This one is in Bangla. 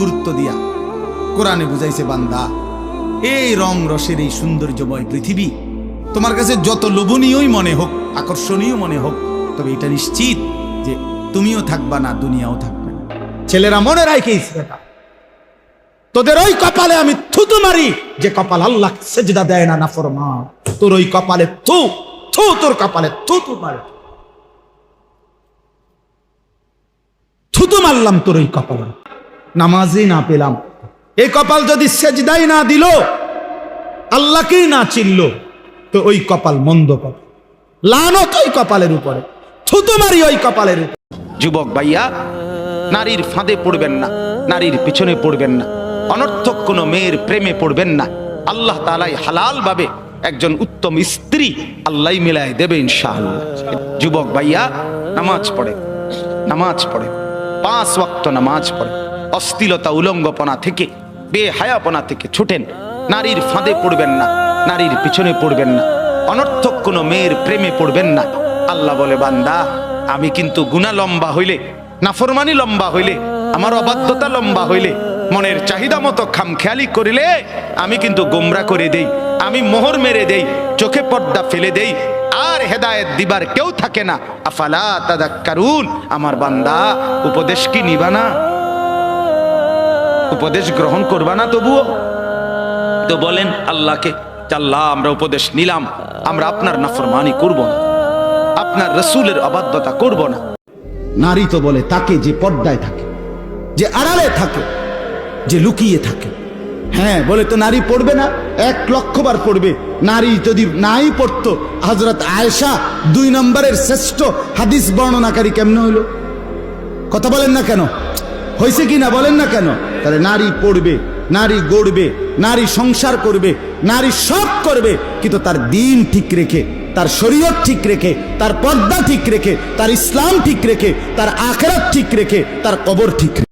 গুরুত্ব দিয়া কোরআনে বুঝাইছে, বান্দা এই রং রসের এই সৌন্দর্যময় পৃথিবী তোমার কাছে যত লোভনীয়ই মনে হোক, আকর্ষণীয় মনে হোক, তবে এটা নিশ্চিত যে তুমিও থাকবা না, দুনিয়াও থাকবে না। ছেলেরা মনে রাখিস, তোদের ওই কপালে আমি থুতু মারি যে কপাল আল্লাহ সেজদা দেয় না নাফরমান। তোর ওই কপালে থু থু, তোর কপালে থুতু মারে, থুতু মারলাম তোর ওই কপালে, নামাজই না পেলাম। এই কপাল যদি সেজদাই না দিল, আল্লাহকেই না চিনল, তো ওই কপাল মন্দ কপাল, লানত ওই কপালের উপরে, থুতু মারি ওই কপালের উপরে। যুবক ভাইয়া, নারীর ফাঁদে পড়বেন না, নারীর পিছনে পড়বেন না, অনর্থক কোনো মেয়ের প্রেমে পড়বেন না। আল্লাহ তাআলাই হালাল ভাবে একজন উত্তম স্ত্রী আল্লাহ মিলায় দেবে ইনশাআল্লাহ। যুবক ভাইয়া, নামাজ পড়ে, নামাজ পড়ে, 5 ওয়াক্ত নামাজ পড়ে, অশ্লীলতা উলঙ্গপনা থেকে, বেহায়াপনা থেকে ছুটেন। নারীর ফাঁদে পড়বেন না, নারীর পিছনে পড়বেন না, অনর্থক কোনো মেয়ের প্রেমে পড়বেন না। আল্লাহ বলে, বান্দা আমি কিন্তু গুনাহ লম্বা হইলে, নাফরমানি লম্বা হইলে, আমার অবাধ্যতা লম্বা হইলে, মনের চাহিদা মতো খামখেয়ালি করিলে আমি কিন্তু গোমরা করে দেই, আমি মোহর মেরে দেই, চোখে পর্দা ফেলে দেই, আর হেদায়েত দিবার কেউ থাকে না। আফালা তাযাক্কারুন, আমার বান্দা উপদেশ কি নিবা না? উপদেশ গ্রহণ করবা না? তবুও তো বলেন আল্লাহকে, আল্লাহ আমরা উপদেশ নিলাম, আমরা আপনার নাফরমানি করব না, আপনার রাসূলের অবাধ্যতা করব না। নারী তো বলে তাকে যে পর্দায় থাকে, যে আড়ালে থাকে, যে লুকিয়ে থাকে। হ্যাঁ, বলে তো নারী পড়বে না, 1,00,000 বার পড়বে। নারী যদি নাই পড়তো, হযরত আয়েশা 2 নম্বরের শ্রেষ্ঠ হাদিস বর্ণনাকারী কেমনে হইল? কথা বলেন না কেন? হয়েছে কি না বলেন না কেন? তাহলে নারী পড়বে, নারী গড়বে, নারী সংসার করবে, নারী সব করবে, কিন্তু তার দ্বীন ঠিক রেখে, তার শরীয়ত ঠিক রেখে, তার পর্দা ঠিক রেখে, তার ইসলাম ঠিক রেখে, তার আখিরাত ঠিক রেখে, তার কবর ঠিক রেখে।